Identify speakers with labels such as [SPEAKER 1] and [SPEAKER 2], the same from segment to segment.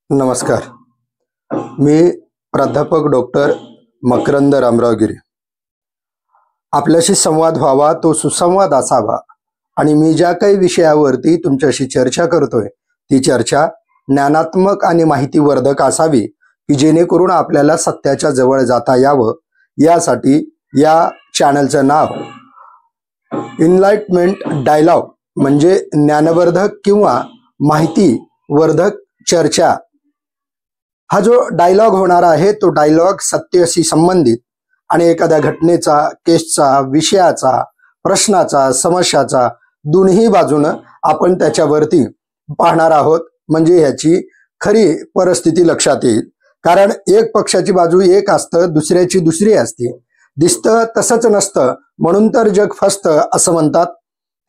[SPEAKER 1] नमस्कार. मी प्राध्यापक डॉक्टर मकरंद रामराव गिरे. आपल्याशी संवाद व्हावा तो सुसंवाद असावा आणि मी ज्या काही विषयावरती तुमच्याशी चर्चा करतोय ती चर्चा ज्ञानात्मक आणि माहितीवर्धक असावी की जेणेकरून आपल्याला सत्याच्या जवळ जाता यावं. यासाठी या चॅनलचं नाव इनलाइटमेंट डायलॉग म्हणजे ज्ञानवर्धक किंवा माहितीवर्धक चर्चा हा जो डायलॉग होणार आहे तो डायलॉग सत्याशी संबंधित आणि एखाद्या घटनेचा, केसचा, विषयाचा, प्रश्नाचा, समस्याचा दोन्ही बाजूनं आपण त्याच्यावरती पाहणार आहोत. म्हणजे ह्याची खरी परिस्थिती लक्षात येईल. कारण एक पक्षाची बाजू एक असतं, दुसऱ्याची दुसरी असते. दिसतं तसंच नसतं म्हणून तर जग फसतं असं म्हणतात.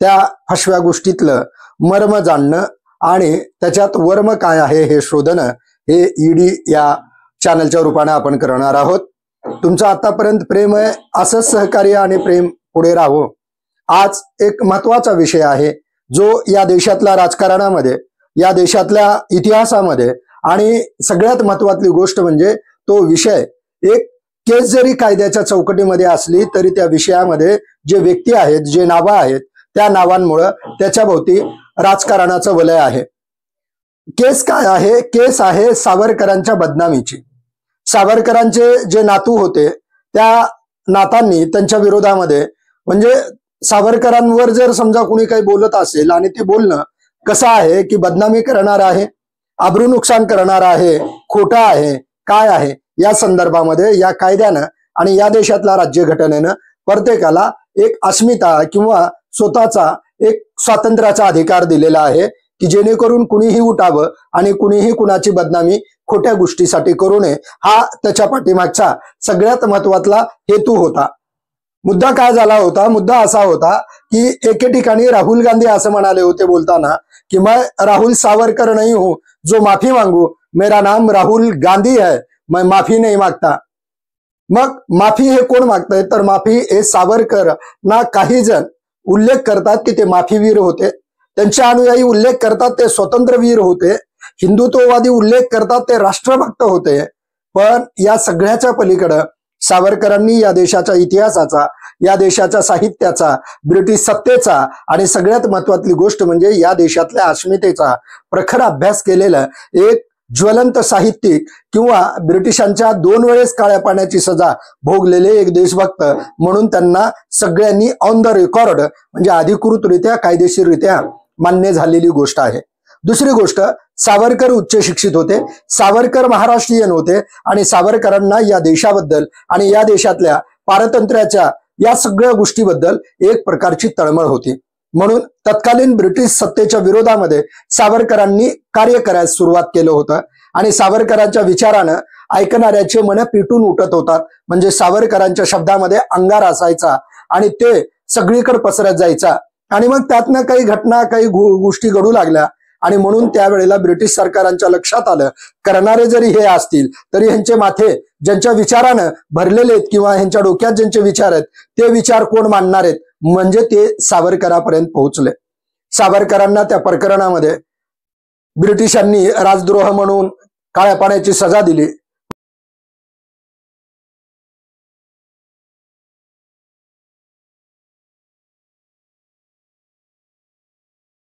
[SPEAKER 1] त्या फसव्या गोष्टीतलं मर्म जाणणं आणि त्याच्यात वर्म काय आहे हे शोधणं हे ईडी या चॅनलच्या रूपाने आपण करणार आहोत. तुमचं आतापर्यंत प्रेम आहे, असंच सहकार्य आणि प्रेम पुढे राहो. आज एक महत्वाचा विषय आहे जो या देशातल्या राजकारणामध्ये, या देशातल्या इतिहासामध्ये आणि सगळ्यात महत्वाची गोष्ट म्हणजे तो विषय एक केस जरी कायद्याच्या चौकटीमध्ये असली तरी त्या विषयामध्ये जे व्यक्ती आहेत, जे नावं आहेत, त्या नावांमुळे त्याच्या भोवती राजकारणाचं वलय आहे. केस काय आहे? केस आहे सावरकरांच्या बदनामीची. सावरकरांचे जे नातू होते त्या नातांनी त्यांच्या विरोधामध्ये, म्हणजे सावरकरांवर जर समजा कोणी काही बोलत असेल आणि ते बोलणं कसं आहे की बदनामी करणार आहे, आबरू नुकसान करणार आहे, खोटं आहे, काय आहे, या संदर्भामध्ये या कायद्यानं आणि या देशातल्या राज्यघटनेनं प्रत्येकाला एक अस्मिता किंवा स्वतःचा एक स्वातंत्र्याचा अधिकार दिलेला आहे की जेणेकरून कुणीही उठावं आणि कुणीही कुणाची बदनामी खोट्या गोष्टीसाठी करू नये. हा त्याच्या पाठीमागचा सगळ्यात महत्वाचा हेतू होता. मुद्दा काय झाला होता? मुद्दा असा होता की एके ठिकाणी राहुल गांधी असं म्हणाले होते बोलताना की मैं राहुल सावरकर नहीं हूं जो माफी मांगू, मेरा नाम राहुल गांधी है, मैं माफी नहीं मागता. मग माफी हे कोण मागतंय? तर माफी हे सावरकर ना काही जण उल्लेख करतात की ते माफीवीर होते, त्यांचे अनुयायी उल्लेख करतात ते स्वतंत्रवीर होते, हिंदुत्ववादी उल्लेख करतात ते राष्ट्रभक्त होते. पण या सगळ्याच्या पलीकडं सावरकरांनी या देशाच्या इतिहासाचा, या देशाच्या साहित्याचा, ब्रिटिश सत्तेचा आणि सगळ्यात महत्वाची गोष्ट म्हणजे या देशातल्या अस्मितेचा प्रखर अभ्यास केलेलं एक ज्वलंत साहित्यिक किंवा ब्रिटिशांच्या 2 वेळेस काळ्या पाण्याची सजा भोगलेले एक देशभक्त म्हणून त्यांना सगळ्यांनी ऑन द रेकॉर्ड म्हणजे अधिकृतरित्या, कायदेशीररित्या मान्य झालेली गोष्ट आहे. दुसरी गोष्ट, सावरकर उच्च शिक्षित होते, सावरकर महाराष्ट्रीयन होते आणि सावरकरांना या देशाबद्दल आणि या देशातल्या पारतंत्र्याच्या या सगळ्या गोष्टीबद्दल एक प्रकारची तळमळ होती. म्हणून तत्कालीन ब्रिटिश सत्तेच्या विरोधामध्ये सावरकरांनी कार्य करायला सुरुवात केलं होतं आणि सावरकरांच्या विचारानं ऐकणाऱ्याचे मन पिटून उठत होतात. म्हणजे सावरकरांच्या शब्दामध्ये अंगार असायचा आणि ते सगळीकडे पसरत जायचा आणि मग त्यातनं काही घटना, काही गोष्टी घडू लागल्या आणि म्हणून त्यावेळेला ब्रिटिश सरकारांच्या लक्षात आलं, करणारे जरी हे असतील तरी ह्यांचे माथे ज्यांच्या विचारानं भरलेले आहेत किंवा ह्यांच्या डोक्यात ज्यांचे विचार आहेत ते विचार कोण मांडणार आहेत. म्हणजे ते सावरकरांपर्यंत पोहोचले. सावरकरांना त्या प्रकरणामध्ये ब्रिटिशांनी राजद्रोह म्हणून काळ्या पाण्याची सजा दिली.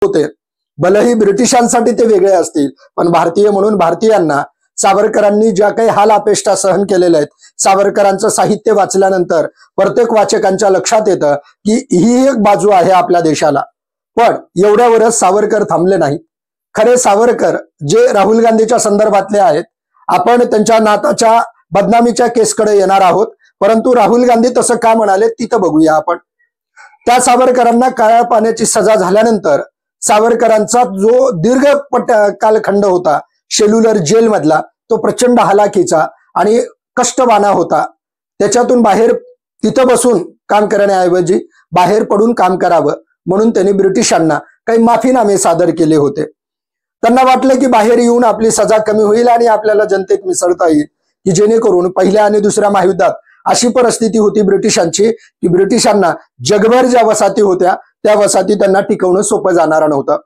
[SPEAKER 1] होते भलेही ब्रिटिशांसाठी ते वेगळे असतील पण भारतीय म्हणून भारतीयांना सावरकरांनी ज्या काही हाल अपेष्टा सहन केलेल्या आहेत, सावरकरांचं साहित्य वाचल्यानंतर प्रत्येक वाचकांच्या लक्षात येतं की ही एक बाजू आहे आपल्या देशाला. पण एवढ्यावरच सावरकर थांबले नाहीत. खरे सावरकर जे राहुल गांधीच्या संदर्भातले आहेत, आपण त्यांच्या नाताच्या बदनामीच्या केसकडे येणार आहोत. परंतु राहुल गांधी तसं का म्हणाले तिथं बघूया आपण. त्या सावरकरांना काळ्या पाण्याची सजा झाल्यानंतर सावरकरांचा जो दीर्घ कालखंड होता शेल्युलर जेल मधला, तो प्रचंड हालाकीचा आणि कष्टवाना होता. त्याच्यातून बाहेर तिथं बसून काम करण्याऐवजी बाहेर पडून काम करावं म्हणून त्यांनी ब्रिटिशांना काही माफीनामे सादर केले होते. त्यांना वाटलं की बाहेर येऊन आपली सजा कमी होईल आणि आपल्याला जनतेत मिसळता येईल की जेणेकरून पहिल्या आणि दुसऱ्या महायुद्धात अशी परिस्थिती होती ब्रिटिशांची की ब्रिटिशांना जगभर ज्या वसाहती होत्या त्या वसाहती त्यांना टिकवणं सोपं जाणार नव्हतं.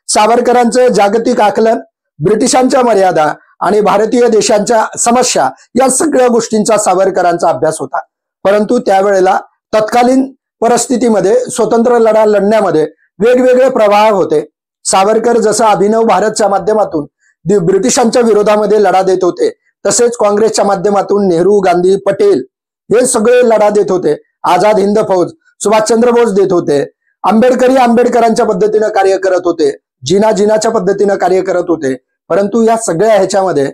[SPEAKER 1] सावरकरांचं जागतिक आकलन, ब्रिटिशांच्या मर्यादा आणि भारतीय देशांच्या समस्या या सगळ्या गोष्टींचा सावरकरांचा अभ्यास होता. परंतु त्यावेळेला तत्कालीन परिस्थितीमध्ये स्वतंत्र लढा लढण्यामध्ये वेगवेगळे प्रवाह होते. सावरकर जसं अभिनव भारतच्या माध्यमातून ब्रिटिशांच्या विरोधामध्ये लढा देत होते, तसेच काँग्रेसच्या माध्यमातून नेहरू, गांधी, पटेल हे सगळे लढा देत होते. आझाद हिंद फौज सुभाषचंद्र बोस देत होते. आंबेडकरांच्या पद्धतीने कार्य करत होते. जिनाच्या पद्धतीने कार्य करत होते. परंतु या सगळ्या ह्याच्यामध्ये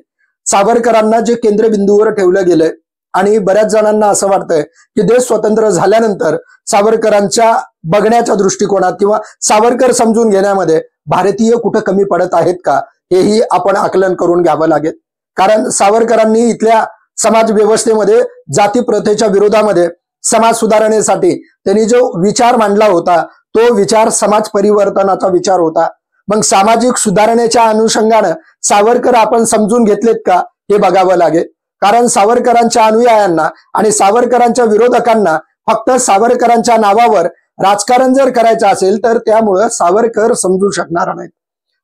[SPEAKER 1] सावरकरांना जे केंद्रबिंदूवर ठेवलं गेलंय आणि बऱ्याच जणांना असं वाटतंय की देश स्वतंत्र झाल्यानंतर सावरकरांच्या बघण्याच्या दृष्टिकोनात किंवा सावरकर समजून घेण्यामध्ये भारतीय कुठं कमी पडत आहेत का, हेही आपण आकलन करून घ्यावं लागेल. कारण सावरकरांनी इथल्या समाज व्यवस्थेमध्ये जाती प्रथेच्या विरोधामध्ये समाज सुधारणेसाठी त्यांनी जो विचार मांडला होता तो विचार समाज परिवर्तनाचा विचार होता. मग सामाजिक सुधारणेच्या अनुषंगानं सावरकर आपण समजून घेतलेत का हे बघावं लागेल. कारण सावरकरांच्या अनुयायांना आणि सावरकरांच्या विरोधकांना फक्त सावरकरांच्या नावावर राजकारण जर करायचं असेल तर त्यामुळं सावरकर समजू शकणार नाहीत.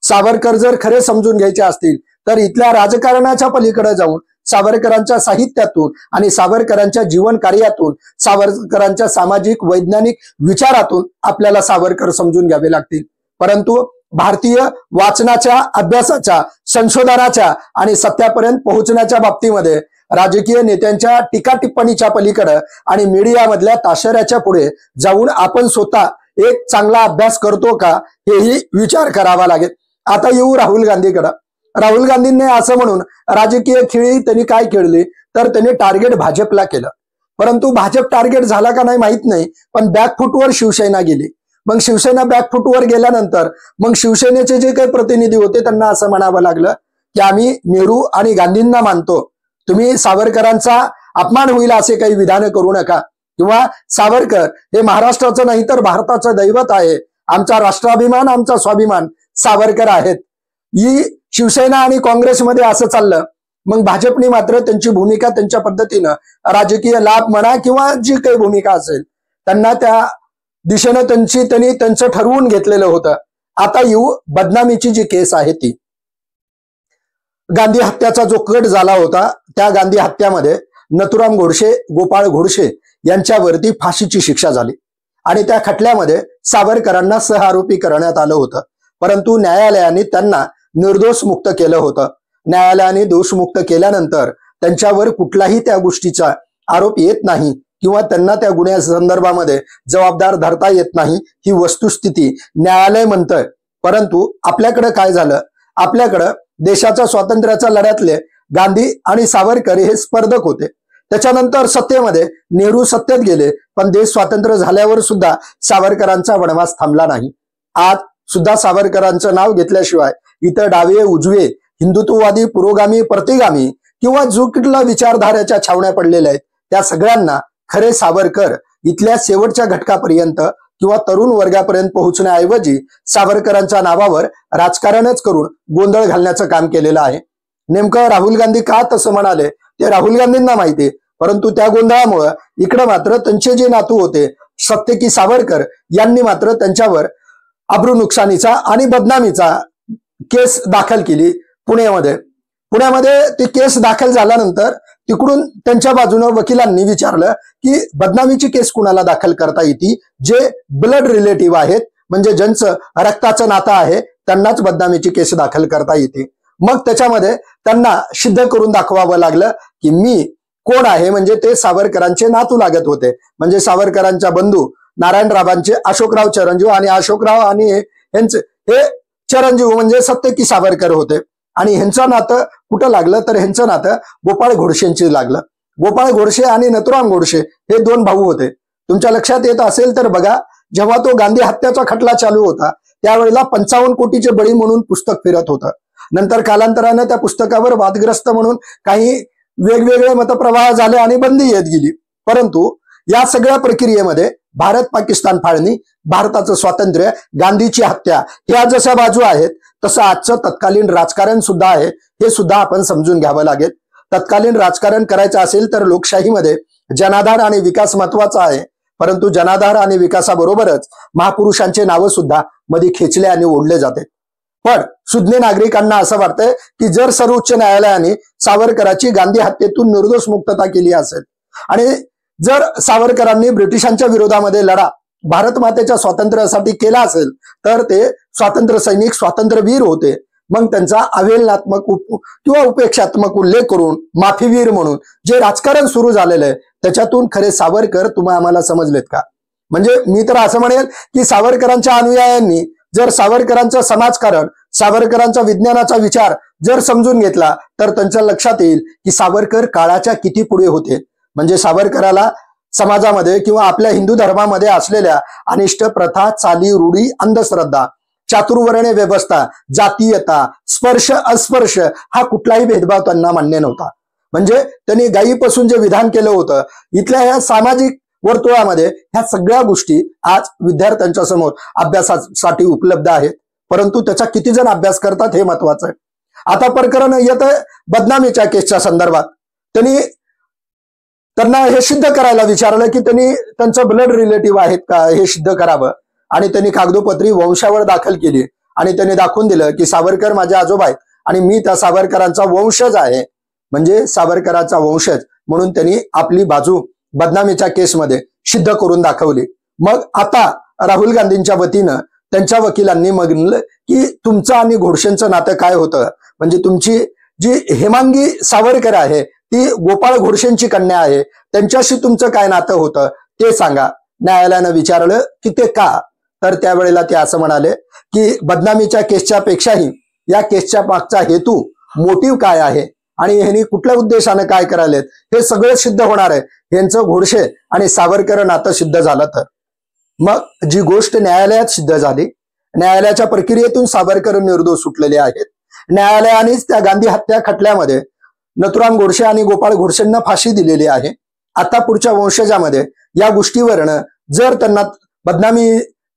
[SPEAKER 1] सावरकर जर खरे समजून घ्यायचे असतील तर इथल्या राजकारणाच्या पलीकडे जाऊन सावरकरांच्या साहित्यातून आणि सावरकरांच्या जीवन कार्यातून सावरकरांच्या सामाजिक वैज्ञानिक विचारातून आपल्याला सावरकर समजून घ्यावे लागतील. परंतु भारतीय वाचनाच्या, अभ्यासाच्या, संशोधनाच्या आणि सत्यापर्यंत पोहोचण्याच्या बाबतीमध्ये राजकीय नेत्यांच्या टीका टिप्पणीच्या पलीकडे आणि मीडियामधल्या ताशेऱ्याच्या पुढे जाऊन आपण स्वतः एक चांगला अभ्यास करतो का हेही विचार करावा लागेल. आता येऊ राहुल गांधीकडे. राहुल गांधींनी असं म्हणून राजकीय खेळी त्यांनी काय खेळली तर त्यांनी टार्गेट भाजपला केलं. परंतु भाजप टार्गेट झाला का नाही माहित नाही, पण बॅकफुटवर शिवसेना गेली. मग शिवसेना बॅकफुटवर गेल्यानंतर मग शिवसेनेचे जे काही प्रतिनिधी होते त्यांना असं म्हणावं लागलं की आम्ही नेहरू आणि गांधींना मानतो, तुम्ही सावरकरांचा अपमान होईल असे काही विधान करू नका, किंवा सावरकर हे महाराष्ट्राचं नाही तर भारताचं दैवत आहे, आमचा राष्ट्राभिमान, आमचा स्वाभिमान सावरकर आहेत. ही शिवसेना आणि काँग्रेसमध्ये असं चाललं. मग भाजपने मात्र त्यांची भूमिका त्यांच्या पद्धतीनं राजकीय लाभ म्हणा किंवा जी काही भूमिका असेल त्यांना त्या दिशेनं त्यांनी त्यांचं ठरवून घेतलेलं होतं. आता येऊ बदनामीची जी केस आहे ती. गांधी हत्याचा जो कट झाला होता त्या गांधी हत्यामध्ये नथुराम गोडसे, गोपाळ गोडसे यांच्यावरती फाशीची शिक्षा झाली आणि त्या खटल्यामध्ये सावरकरांना सहआरोपी करण्यात आलं होतं. परंतु न्यायालयाने त्यांना निर्दोष मुक्त केलं होतं. न्यायालयाने दोषमुक्त केल्यानंतर त्यांच्यावर कुठलाही त्या गोष्टीचा आरोप येत नाही किंवा त्यांना त्या गुन्ह्या संदर्भामध्ये जबाबदार धरता येत नाही, ही वस्तुस्थिती न्यायालय म्हणतंय. परंतु आपल्याकडे काय झालं, आपल्याकडं देशाच्या स्वातंत्र्याच्या लढ्यातले गांधी आणि सावरकर हे स्पर्धक होते. त्याच्यानंतर सत्तेमध्ये नेहरू सत्तेत गेले, पण देश स्वातंत्र्य झाल्यावर सुद्धा सावरकरांचा वनवास थांबला नाही. आज सुद्धा सावरकरांचं नाव घेतल्याशिवाय इतर डावे, उजवे, हिंदुत्ववादी, पुरोगामी, प्रतिगामी किंवा जो कुठला विचारधारेच्या छावण्या पडलेल्या आहेत त्या सगळ्यांना खरे सावरकर इथल्या शेवटच्या घटकापर्यंत किंवा तरुण वर्गापर्यंत पोहोचण्याऐवजी सावरकरांच्या नावावर राजकारणच करून गोंधळ घालण्याचं काम केलेलं आहे. नेमकं राहुल गांधी का तसं म्हणाले ते राहुल गांधींना माहिती, परंतु त्या गोंधळामुळे इकडे मात्र त्यांचे जे नातू होते सत्यकी सावरकर यांनी मात्र त्यांच्यावर अब्रू नुकसानीचा आणि बदनामीचा केस दाखल केली पुण्यामध्ये. ती केस दाखल झाल्यानंतर तिकडून त्यांच्या बाजूने वकिलांनी विचारलं की बदनामीची केस कुणाला दाखल करता येते, जे ब्लड रिलेटिव्ह आहेत, म्हणजे ज्यांचं रक्ताचं नातं आहे त्यांनाच बदनामीची केस दाखल करता येते. मग त्याच्यामध्ये त्यांना सिद्ध करून दाखवावं लागलं की मी कोण आहे, म्हणजे ते सावरकरांचे नातू लागत होते. म्हणजे सावरकरांच्या बंधू नारायणरावांचे अशोकराव चिरंजीव आणि अशोकराव आणि यांचे हे चिरंजीव म्हणजे सत्यकी सावरकर होते. आणि ह्यांचं नातं कुठं लागलं तर ह्यांचं नातं गोपाळ गोडसेंची लागलं. गोपाळ गोडसे आणि नथुराम गोडसे हे दोन भाऊ होते. तुमच्या लक्षात येत असेल तर बघा, जेव्हा तो गांधी हत्याचा खटला चालू होता त्यावेळेला 55 कोटीचे बळी म्हणून पुस्तक फिरत होतं. नंतर कालांतरानं त्या पुस्तकावर वादग्रस्त म्हणून काही वेगवेगळे मतप्रवाह झाले आणि बंदी येत गेली. परंतु या सगळ्या प्रक्रियेमध्ये भारत पाकिस्तान फाळणी, भारताचं स्वातंत्र्य, गांधीची हत्या ह्या जशा बाजू आहेत तसं आजचं तत्कालीन राजकारण सुद्धा आहे, हे सुद्धा आपण समजून घ्यावं लागेल. तत्कालीन राजकारण करायचं असेल तर लोकशाहीमध्ये जनाधार आणि विकास महत्वाचा आहे, परंतु जनाधार आणि विकासाबरोबरच महापुरुषांचे नावं सुद्धा मध्ये खेचले आणि ओढले जाते. पण सुज्ञ नागरिकांना असं वाटतंय की जर सर्वोच्च न्यायालयाने सावरकरांची गांधी हत्येतून निर्दोष मुक्तता केली असेल आणि जर सावरकरांनी ब्रिटिशांच्या विरोधामध्ये लढा भारत मातेच्या स्वातंत्र्यासाठी केला असेल तर ते स्वातंत्र्य सैनिक स्वातंत्र्यवीर होते. मग त्यांचा अवहेलनात्मक किंवा उपेक्षात्मक उल्लेख करून माफीवीर म्हणून जे राजकारण सुरू झालेलं आहे त्याच्यातून खरे सावरकर तुम्ही आम्हाला समजलेत का? म्हणजे मी तर असं म्हणेल की सावरकरांच्या अनुयायांनी जर सावरकरांचं समाजकारण सावरकरांचा विज्ञानाचा विचार जर समजून घेतला तर त्यांच्या लक्षात येईल की सावरकर काळाच्या किती पुढे होते. म्हणजे सावरकराला समाजामध्ये किंवा आपल्या हिंदू धर्मामध्ये असलेल्या अनिष्ट प्रथा चाली रूढी अंधश्रद्धा चातुर्वर्ण्य व्यवस्था जातीयता स्पर्श अस्पर्श हा कुठलाही भेदभाव त्यांना मान्य नव्हता. म्हणजे त्यांनी गायीपासून जे विधान केलं होतं इथल्या ह्या सामाजिक वर्तुळामध्ये ह्या सगळ्या गोष्टी आज विद्यार्थ्यांच्या समोर अभ्यासासाठी उपलब्ध आहेत. परंतु त्याचा किती जण अभ्यास करतात हे महत्वाचं आहे. आता प्रकरण येतं बदनामीच्या केसच्या संदर्भात. त्यांना हे सिद्ध करायला विचारलं की त्यांनी त्यांचं ब्लड रिलेटिव्ह आहेत का हे सिद्ध करावं आणि त्यांनी कागदोपत्री वंशावळ दाखल केली आणि त्यांनी दाखवून दिलं की सावरकर माझे आजोबा आहेत आणि मी त्या सावरकरांचा वंशज आहे. म्हणजे सावरकरांचा वंशज म्हणून त्यांनी आपली बाजू बदनामीच्या केसमध्ये सिद्ध करून दाखवली. मग आता राहुल गांधींच्या वतीनं त्यांच्या वकिलांनी म्हणलं की तुमचं आणि घोडसेंचं नातं काय होतं. म्हणजे तुमची जी हेमांगी सावरकर आहे ती गोपाळ घोडसेंची कन्या आहे त्यांच्याशी तुमचं काय नातं होतं ते सांगा. न्यायालयानं विचारलं की ते का? तर त्यावेळेला ते असं म्हणाले की बदनामीच्या केसच्या पेक्षाही या केसच्या मागचा हेतू मोटिव्ह काय आहे आणि ह्यांनी कुठल्या उद्देशाने काय करायलेत हे सगळं सिद्ध होणार आहे. यांचं घोडसे आणि सावरकर नातं सिद्ध झालं तर मग जी गोष्ट न्यायालयात सिद्ध झाली न्यायालयाच्या प्रक्रियेतून सावरकर निर्दोष सुटलेले आहेत. न्यायालयानेच त्या गांधी हत्या खटल्यामध्ये नथुराम गोडसे आणि गोपाळ घोडसेंना फाशी दिलेली आहे. आता पुढच्या वंशजामध्ये या गोष्टीवरनं जर त्यांना बदनामी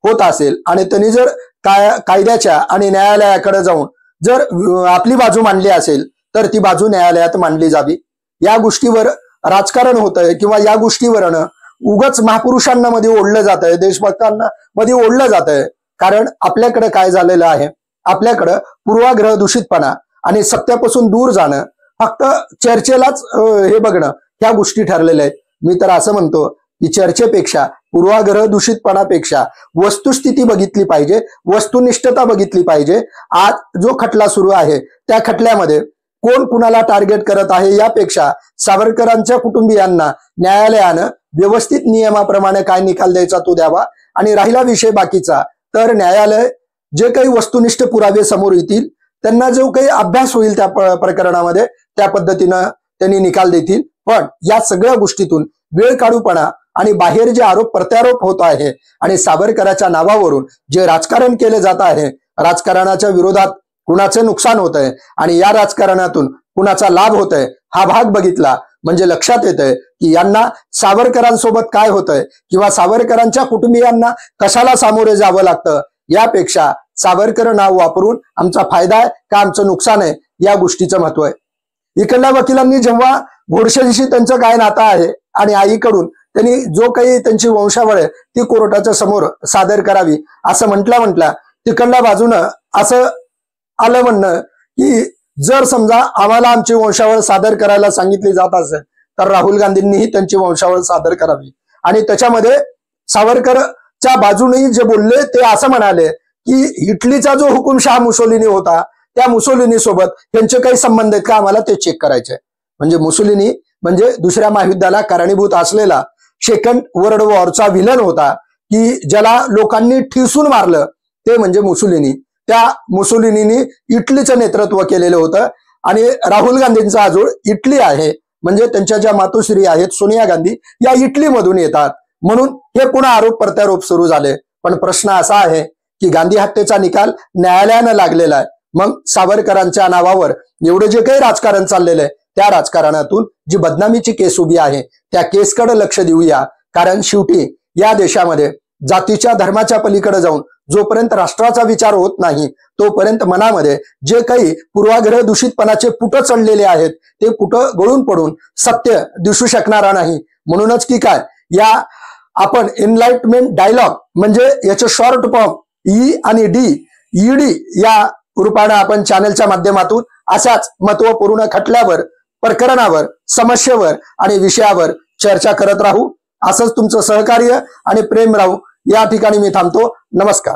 [SPEAKER 1] होत असेल आणि त्यांनी जर कायद्याच्या आणि न्यायालयाकडे जाऊन जर आपली बाजू मांडली असेल तर ती बाजू न्यायालयात मांडली जावी. या गोष्टीवर राजकारण होत आहे किंवा या गोष्टीवरनं उगाच महापुरुषांना मध्ये ओढलं जात आहे देशभक्तांना मध्ये ओढलं जात आहे. कारण आपल्याकडे काय झालेलं आहे आपल्याकडं पूर्वाग्रह दूषितपणा आणि सत्यापासून दूर जाणं फक्त चर्चेलाच हे बघणं ह्या गोष्टी ठरलेल्या आहेत. मी तर असं म्हणतो की चर्चेपेक्षा पूर्वाग्रह दूषितपणापेक्षा वस्तुस्थिती बघितली पाहिजे वस्तुनिष्ठता बघितली पाहिजे. आज जो खटला सुरू आहे त्या खटल्यामध्ये कोण कुणाला टार्गेट करत आहे यापेक्षा सावरकरांच्या कुटुंबियांना न्यायालयानं व्यवस्थित नियमाप्रमाणे काय निकाल द्यायचा तो द्यावा आणि राहिला विषय बाकीचा तर न्यायालय जे काही वस्तुनिष्ठ पुरावे समोर येतील त्यांना जो काही अभ्यास होईल त्या प्रकरणामध्ये त्या पद्धतीनं त्यांनी निकाल देतील. पण या सगळ्या गोष्टीतून वेळ काढूपणा आणि बाहेर जे आरोप प्रत्यारोप होत आहे आणि सावरकरांच्या नावावरून जे राजकारण केले जात आहे राजकारणाच्या विरोधात कुणाचे नुकसान होत आहे आणि या राजकारणातून कुणाचा लाभ होत आहे हा भाग बघितला म्हणजे लक्षात येतंय की यांना सावरकरांसोबत काय होतंय किंवा सावरकरांच्या कुटुंबियांना कशाला सामोरे जावं लागतं यापेक्षा सावरकर नाव वापरून आमचा फायदा आहे का आमचं नुकसान आहे या गोष्टीचं महत्व आहे. इकडल्या वकिलांनी जेव्हा घोडसेंशी त्यांचं काय नातं आहे आणि आईकडून त्यांनी जो काही त्यांची वंशावळ आहे ती कोर्टाच्या समोर सादर करावी असं म्हटल्या तिकडल्या बाजूनं असं आलं म्हणणं की जर समजा आम्हाला आमची वंशावळ सादर करायला सांगितली जात असेल तर राहुल गांधींनीही त्यांची वंशावळ सादर करावी. आणि त्याच्यामध्ये सावरकरच्या बाजूने जे बोलले ते असं म्हणाले की इटलीचा जो हुकुमशहा मुसोलिनी होता त्या मुसोलिनी सोबत त्यांचे काही संबंध आहेत का आम्हाला ते चेक करायचे. म्हणजे मुसोलिनी म्हणजे दुसऱ्या महायुद्धाला कारणीभूत असलेला सेकंड वर्ल्ड वॉरचा विलन होता की ज्याला लोकांनी ठिसून मारलं ते म्हणजे मुसोलिनी. त्या मुसोलिनीनी इटलीचं नेतृत्व केलेलं होतं आणि राहुल गांधींचा आजोळ इटली आहे. म्हणजे त्यांच्या ज्या मातोश्री आहेत सोनिया गांधी या इटलीमधून येतात म्हणून हे पुन्हा आरोप प्रत्यारोप सुरू झाले. पण प्रश्न असा आहे की गांधी हत्येचा निकाल न्यायालयानं लागलेला आहे. मग सावरकरांच्या नावावर एवढं जे काही राजकारण चाललेलं आहे त्या राजकारणातून जी बदनामीची केस उभी आहे त्या केसकडे लक्ष देऊया. कारण शेवटी या देशामध्ये जातीच्या धर्माच्या पलीकडे जाऊन जोपर्यंत राष्ट्राचा विचार होत नाही तोपर्यंत मनामध्ये जे काही पूर्वाग्रह दूषितपणाचे पुट चढलेले आहेत ते पुट गळून पडून सत्य दिसू शकणारा नाही. म्हणूनच की काय या आपण एनलाइटमेंट डायलॉग म्हणजे याचे शॉर्ट फॉर्म ई आणि डी ईडी या रूपानं आपण चॅनलच्या माध्यमातून अशाच महत्वपूर्ण खटल्यावर, प्रकरणावर, समस्येवर आणि विषयावर चर्चा करत राहू. असंच तुमचं सहकार्य आणि प्रेम राहू या ठिकाणी मी थांबतो. नमस्कार.